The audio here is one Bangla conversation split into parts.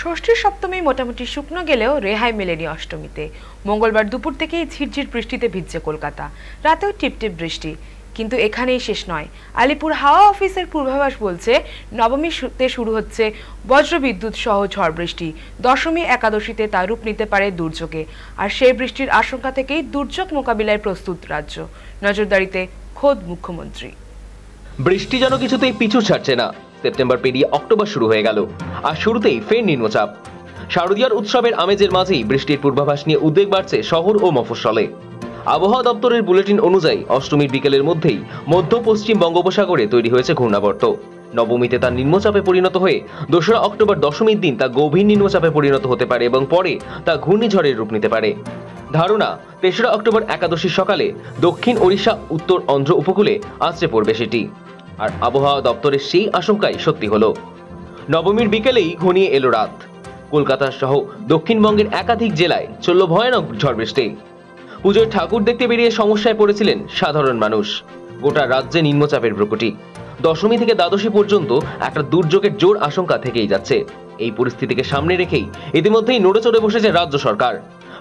ষষ্ঠীর সপ্তমী মোটামুটি শুকনো গেলেও রেহাই মেলেনি অষ্টমীতে। মঙ্গলবার দুপুর থেকেই ঝিরঝির বৃষ্টিতে ভিজছে কলকাতা, রাতেও টিপটিপ বৃষ্টি। কিন্তু এখানেই শেষ নয়। আলিপুর হাওয়া অফিসের পূর্বাভাস বলছে নবমীতে শুরু হচ্ছে বজ্রবিদ্যুৎ সহ ঝড় বৃষ্টি। দশমী একাদশীতে তা রূপ নিতে পারে দুর্যোগে। আর সেই বৃষ্টির আশঙ্কা থেকেই দুর্যোগ মোকাবিলায় প্রস্তুত রাজ্য। নজরদারিতে খোদ মুখ্যমন্ত্রী। বৃষ্টি যেন কিছুতেই পিছু ছাড়ছে না। সেপ্টেম্বর পেরিয়ে অক্টোবর শুরু হয়ে গেল, আর শুরুতেই ফের নিম্নচাপ। শারদীয়ার উৎসবের আমেজের মাঝেই বৃষ্টির পূর্বাভাস নিয়ে উদ্বেগ বাড়ছে শহর ও মফস্বলে। আবহাওয়া দপ্তরের বুলেটিন অনুযায়ী অষ্টমীর বিকেলের মধ্যেই মধ্য পশ্চিম বঙ্গোপসাগরে তৈরি হয়েছে ঘূর্ণাবর্ত। নবমীতে তা নিম্নচাপে পরিণত হয়ে 2রা অক্টোবর দশমীর দিন তা গভীর নিম্নচাপে পরিণত হতে পারে এবং পরে তা ঘূর্ণিঝড়ের রূপ নিতে পারে। ধারণা, 3রা অক্টোবর একাদশীর সকালে দক্ষিণ ওড়িশা উত্তর অন্ধ্র উপকূলে আছড়ে পড়বে সেটি। আর আবহাওয়া দপ্তরের সেই আশঙ্কাই সত্যি হলো। নবমীর বিকেলেই ঘনিয়ে এলো রাত। কলকাতা সহ দক্ষিণবঙ্গের একাধিক জেলায় চলল ভয়ানক ঝড় বৃষ্টি। পুজোর ঠাকুর দেখতে বেরিয়ে সমস্যায় পড়েছিলেন সাধারণ মানুষ। গোটা রাজ্যে নিম্নচাপের প্রকোটি। দশমী থেকে দ্বাদশী পর্যন্ত একটা দুর্যোগের জোর আশঙ্কা থেকেই যাচ্ছে। এই পরিস্থিতিকে সামনে রেখেই ইতিমধ্যেই নড়েচড়ে বসেছে রাজ্য সরকার।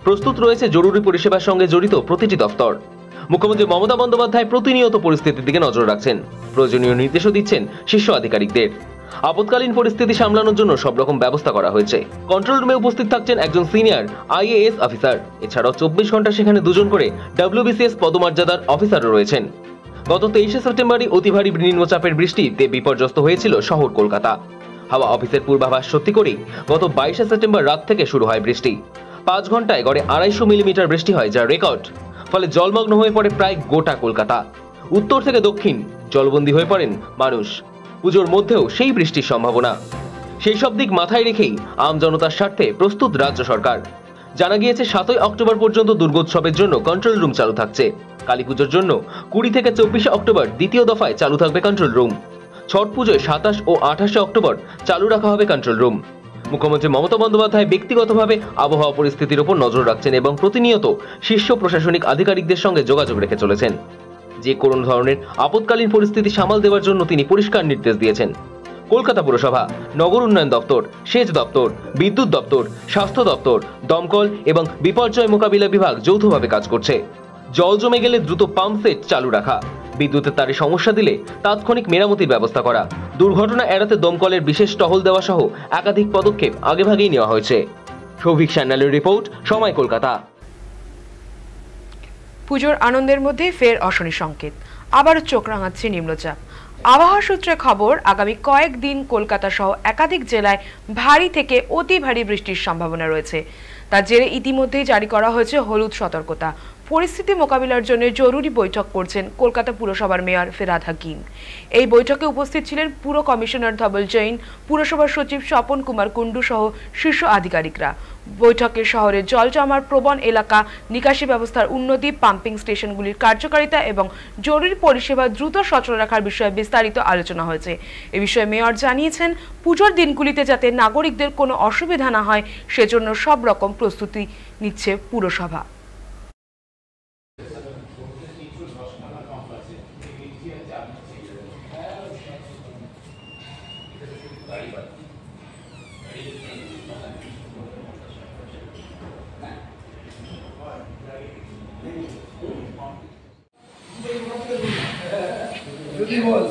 প্রস্তুত রয়েছে জরুরি পরিষেবার সঙ্গে জড়িত প্রতিটি দফতর। মুখ্যমন্ত্রী মমতা বন্দ্যোপাধ্যায় প্রতিনিয়ত পরিস্থিতির দিকে নজর রাখছেন, প্রয়োজনীয় নির্দেশও দিচ্ছেন শীর্ষ আধিকারিকদের। আপৎকালীন পরিস্থিতি সামলানোর জন্য সব রকম ব্যবস্থা করা হয়েছে। কন্ট্রোল রুমে উপস্থিত থাকছেন একজন সিনিয়র IAS অফিসার। এছাড়াও 24 ঘন্টা সেখানে 2 জন করে WBCS পদমর্যাদার অফিসারও রয়েছেন। গত 23শে সেপ্টেম্বরই অতি ভারী নিম্নচাপের বৃষ্টিতে বিপর্যস্ত হয়েছিল শহর কলকাতা। হাওয়া অফিসের পূর্বাভাস সত্যি করেই গত 22শে সেপ্টেম্বর রাত থেকে শুরু হয় বৃষ্টি। 5 ঘন্টায় গড়ে 250 মিলিমিটার বৃষ্টি হয়, যা রেকর্ড। ফলে জলমগ্ন হয়ে পড়ে প্রায় গোটা কলকাতা। উত্তর থেকে দক্ষিণ জলবন্দী হয়ে পড়েন মানুষ। পুজোর মধ্যেও সেই বৃষ্টির সম্ভাবনা। সেই সব দিক মাথায় রেখেই আম জনতার স্বার্থে প্রস্তুত রাজ্য সরকার। জানা গিয়েছে 7ই অক্টোবর পর্যন্ত দুর্গোৎসবের জন্য কন্ট্রোল রুম চালু থাকছে। কালী পুজোর জন্য 20 থেকে 24শে অক্টোবর দ্বিতীয় দফায় চালু থাকবে কন্ট্রোল রুম। ছট পুজোয় 27 ও 28শে অক্টোবর চালু রাখা হবে কন্ট্রোল রুম। মুখ্যমন্ত্রী মমতা বন্দ্যোপাধ্যায় ব্যক্তিগতভাবে আবহাওয়া পরিস্থিতির উপর নজর রাখছেন এবং প্রতিনিয়ত শীর্ষ প্রশাসনিক আধিকারিকদের সঙ্গে যোগাযোগ রেখে চলেছেন। যে কোনো ধরনের আপৎকালীন পরিস্থিতি সামাল দেওয়ার জন্য তিনি পরিষ্কার নির্দেশ দিয়েছেন। কলকাতা পুরসভা, নগর উন্নয়ন দপ্তর, সেচ দপ্তর, বিদ্যুৎ দপ্তর, স্বাস্থ্য দপ্তর, দমকল এবং বিপর্যয় মোকাবিলা বিভাগ যৌথভাবে কাজ করছে। জল জমে গেলে দ্রুত পাম্প সেট চালু রাখা, বিদ্যুতের তারে সমস্যা দিলে তাৎক্ষণিক মেরামতির ব্যবস্থা করা, দুর্ঘটনা এড়াতে দমকলের বিশেষ টহল দেওয়া সহ একাধিক পদক্ষেপ আগেভাগেই নেওয়া হয়েছে। সৌভিক সান্যালের রিপোর্ট, সময় কলকাতা। পুজোর আনন্দের মধ্যে ফের অশনি সংকেত, আবারও চোখ রাঙাচ্ছে নিম্নচাপ। আবহাওয়া সূত্রে খবর, আগামী কয়েকদিন কলকাতা সহ একাধিক জেলায় ভারী থেকে অতি ভারী বৃষ্টির সম্ভাবনা রয়েছে। তার জেরে ইতিমধ্যেই জারি করা হয়েছে হলুদ সতর্কতা। পরিস্থিতি মোকাবিলার জন্য জরুরি বৈঠক করছেন কলকাতা পুরসভার মেয়র ফিরহাদ হাকিম। এই বৈঠকে উপস্থিত ছিলেন পুর কমিশনার ধবল জৈন, পুরসভার সচিব স্বপন কুমার কুন্ডু সহ শীর্ষ আধিকারিকরা। বৈঠকে শহরের জল জমার প্রবণ এলাকা, নিকাশি ব্যবস্থার উন্নতি, পাম্পিং স্টেশনগুলির কার্যকারিতা এবং জরুরি পরিষেবা দ্রুত সচল রাখার বিষয়ে বিস্তারিত আলোচনা হয়েছে। এ বিষয়ে মেয়র জানিয়েছেন, পুজোর দিনগুলিতে যাতে নাগরিকদের কোনো অসুবিধা না হয় সেজন্য সব রকম প্রস্তুতি নিচ্ছে পুরসভা। যদি বল